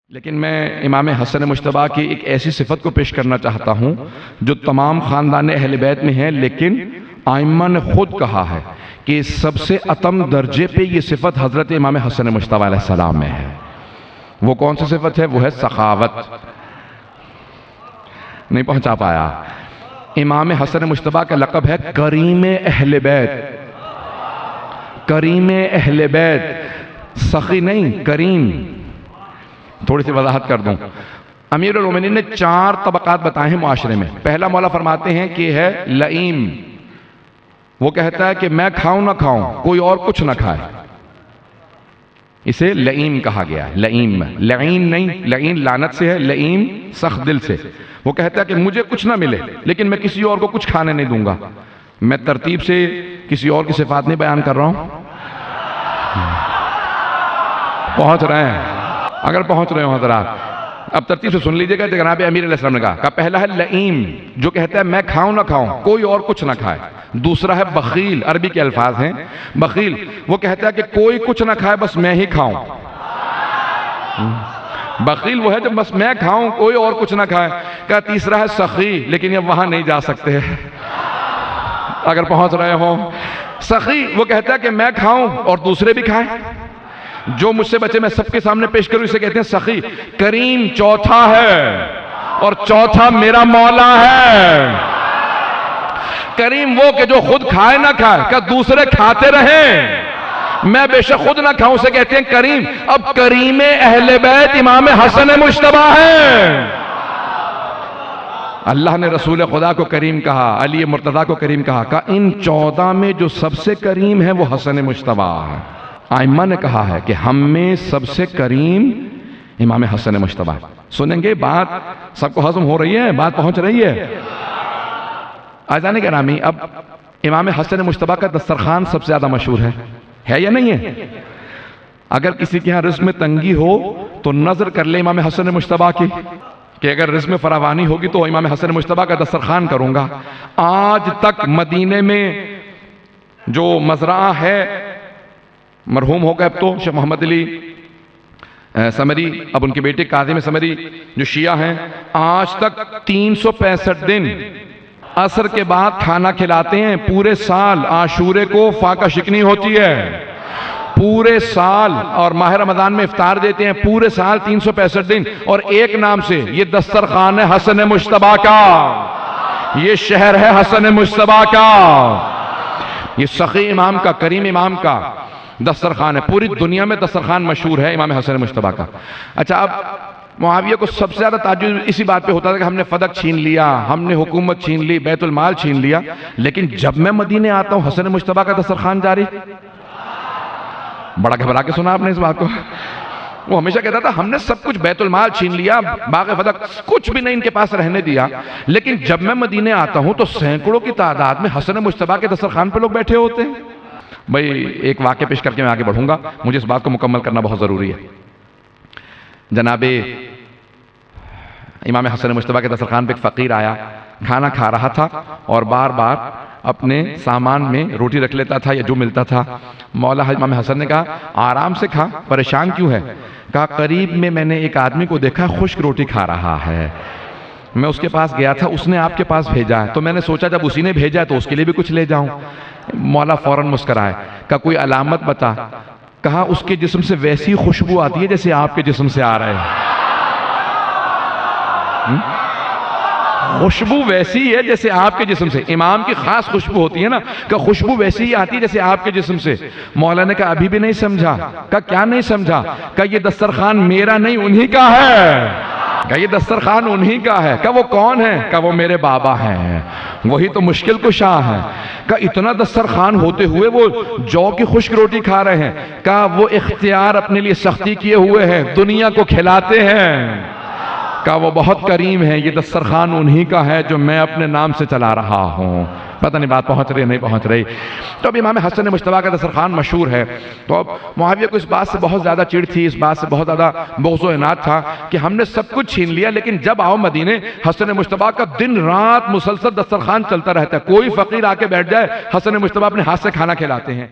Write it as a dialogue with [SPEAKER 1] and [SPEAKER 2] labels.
[SPEAKER 1] لیکن میں امام حسن مجتبیٰ کی ایک ایسی صفت کو پیش کرنا چاہتا ہوں جو تمام خاندان اہل بیت میں ہے، لیکن ائمہ نے خود کہا ہے کہ سب سے اتم درجے پہ یہ صفت حضرت امام حسن مجتبیٰ علیہ السلام میں ہے۔ وہ کون سی صفت ہے؟ وہ ہے سخاوت۔ نہیں پہنچا پایا۔ امام حسن مجتبیٰ کا لقب ہے کریم اہل بیت۔ کریم اہل بیت، سخی نہیں، کریم۔ تھوڑی سی وضاحت کر دوں۔ امیر المومنین نے 4 طبقات بتائے ہیں معاشرے میں۔ پہلا مولا فرماتے ہیں کہ ہے لئیم، وہ کہتا ہے کہ میں کھاؤں نہ کھاؤں، کوئی اور کچھ نہ کھائے، اسے لئیم کہا گیا ہے۔ لئیم، لعین نہیں، لعین لعنت سے ہے، لئیم سخت دل سے۔ وہ کہتا ہے کہ مجھے کچھ نہ ملے لیکن میں کسی اور کو کچھ کھانے نہیں دوں گا۔ میں ترتیب سے کسی اور کی صفات نہیں بیان کر رہا ہوں، پہنچ رہے ہیں؟ اگر پہنچ رہے ہوں حضرات اب ترتیب سے سن لیجئے گا۔ جناب امیر علیہ السلام نے کہا پہلا ہے لئیم، جو کہتا ہے میں کھاؤں نہ کھاؤں، کوئی اور کچھ نہ کھائے۔ دوسرا ہے بخیل، عربی کے الفاظ ہیں بخیل، وہ کہتا ہے کہ کوئی کچھ نہ کھائے بس میں ہی کھاؤں۔ بخیل وہ ہے جب بس میں کھاؤں، کوئی اور کچھ نہ کھائے۔ کہا تیسرا ہے سخی، لیکن یہ وہاں نہیں جا سکتے اگر پہنچ رہے ہوں۔ سخی وہ کہتا ہے کہ میں کھاؤں اور دوسرے بھی کھائیں، جو مجھ سے بچے میں سب کے سامنے پیش کروں، اسے کہتے ہیں سخی۔ کریم چوتھا ہے، اور چوتھا میرا مولا ہے۔ کریم وہ کہ جو خود کھائے نہ کھائے، کہ دوسرے کھاتے رہیں، میں بے شک خود نہ کھاؤں، اسے کہتے ہیں کریم۔ اب کریم اہل بیت امام حسن مجتبیٰ ہے۔ اللہ نے رسول خدا کو کریم کہا، علی مرتضیٰ کو کریم کہا، کہ ان 14 میں جو سب سے کریم ہے وہ حسن مجتبیٰ ہے۔ ائمہ نے کہا ہے کہ ہم میں سب سے کریم امام حسن مجتبیٰ۔ سنیں گے بات، سب کو ہضم ہو رہی ہے، بات پہنچ رہی ہے؟ عزیزان گرامی، اب امام حسن مجتبیٰ کا دسترخوان سب سے زیادہ مشہور ہے یا نہیں ہے؟ اگر کسی کے ہاں رزق میں تنگی ہو تو نظر کر لے امام حسن مجتبیٰ کی، کہ اگر رزق میں فراوانی ہوگی تو امام حسن مجتبیٰ کا دسترخوان کروں گا۔ آج تک مدینے میں جو مزرعہ ہے، مرحوم ہو گئے اب تو، شیخ محمد علی سمری، اب ان کے بیٹے کاظم سمری جو شیعہ ہیں، آج تک 365 دن عصر کے بعد کھانا کھلاتے ہیں۔ پورے سال عاشورے کو فاقہ شکنی ہوتی ہے، پورے سال، اور ماہ رمضان میں افطار دیتے ہیں، پورے سال 365 دن، اور ایک نام سے یہ دسترخوان ہے حسن مجتبیٰ کا، یہ شہر ہے حسن مجتبیٰ کا، یہ سخی امام کا، کریم امام کا دسترخوان ہے۔ پوری دنیا میں دسترخوان مشہور ہے امام حسن مجتبیٰ کا۔ اچھا، اب معاویہ کو سب سے زیادہ تعجب اسی بات پہ ہوتا تھا کہ ہم نے فدق چھین لیا، ہم نے حکومت چھین لی، بیت المال چھین لیا، لیکن جب میں مدینے آتا ہوں حسن مجتبیٰ کا دسترخوان جاری۔ بڑا گھبرا کے سنا آپ نے اس بات کو۔ وہ ہمیشہ کہتا تھا ہم نے سب کچھ بیت المال چھین لیا، باغ فدق کچھ بھی نہیں ان کے پاس رہنے دیا، لیکن جب میں مدینے آتا ہوں تو سینکڑوں کی تعداد میں حسن مجتبیٰ کے دسترخوان پہ لوگ بیٹھے ہوتے ہیں۔ بھئی ایک واقعہ پیش کر کے میں آگے بڑھوں گا، مجھے اس بات کو مکمل کرنا بہت ضروری ہے۔ جناب امام حسن مجتبیٰ کے دسترخوان پہ ایک فقیر آیا، کھانا کھا رہا تھا اور بار بار اپنے سامان میں روٹی رکھ لیتا تھا یا جو ملتا تھا۔ مولا امام حسن نے کہا آرام سے کھا، پریشان کیوں ہے؟ کہا قریب میں میں نے ایک آدمی کو دیکھا خشک روٹی کھا رہا ہے، میں اس کے پاس گیا تھا، اس نے آپ کے پاس بھیجا ہے، تو میں نے سوچا جب اسی نے بھیجا ہے تو اس کے لیے بھی کچھ لے جاؤں۔ مولا فوراً مسکرائے، کہا کوئی علامت بتا۔ کہا اس کے جسم سے ویسی خوشبو آتی ہے جیسے آپ کے جسم سے آ رہے ہیں۔ خوشبو ویسی ہے جیسے آپ کے جسم سے، امام کی خاص خوشبو ہوتی ہے نا، کہ خوشبو ویسی ہی آتی ہے جیسے آپ کے جسم سے۔ مولا نے کہا ابھی بھی نہیں سمجھا؟ کہا کیا نہیں سمجھا؟ کہا یہ دسترخوان میرا نہیں انہی کا ہے، کہ یہ دسترخوان انہی کا ہے۔ کہ وہ کون ہے؟ کہ وہ میرے بابا ہیں، وہی تو مشکل کشا ہے۔ کہ اتنا دسترخوان ہوتے ہوئے وہ جو کی خشک روٹی کھا رہے ہیں۔ کہ وہ اختیار اپنے لیے سختی کیے ہوئے ہیں، دنیا کو کھلاتے ہیں۔ کہ وہ بہت کریم ہے، یہ دسترخوان انہی کا ہے جو میں اپنے نام سے چلا رہا ہوں۔ پتہ نہیں بات پہنچ رہی نہیں پہنچ رہی؟ تو اب امام حسن مجتبیٰ کا دسترخوان مشہور ہے، تو اب معاویہ کو اس بات سے بہت زیادہ چڑ تھی، اس بات سے بہت زیادہ بغض و عناد تھا کہ ہم نے سب کچھ چھین لیا، لیکن جب آؤ مدینے حسن مجتبیٰ کا دن رات مسلسل دسترخوان چلتا رہتا ہے، کوئی فقیر آ کے بیٹھ جائے حسن مجتبیٰ اپنے ہاتھ سے کھانا کھلاتے ہیں۔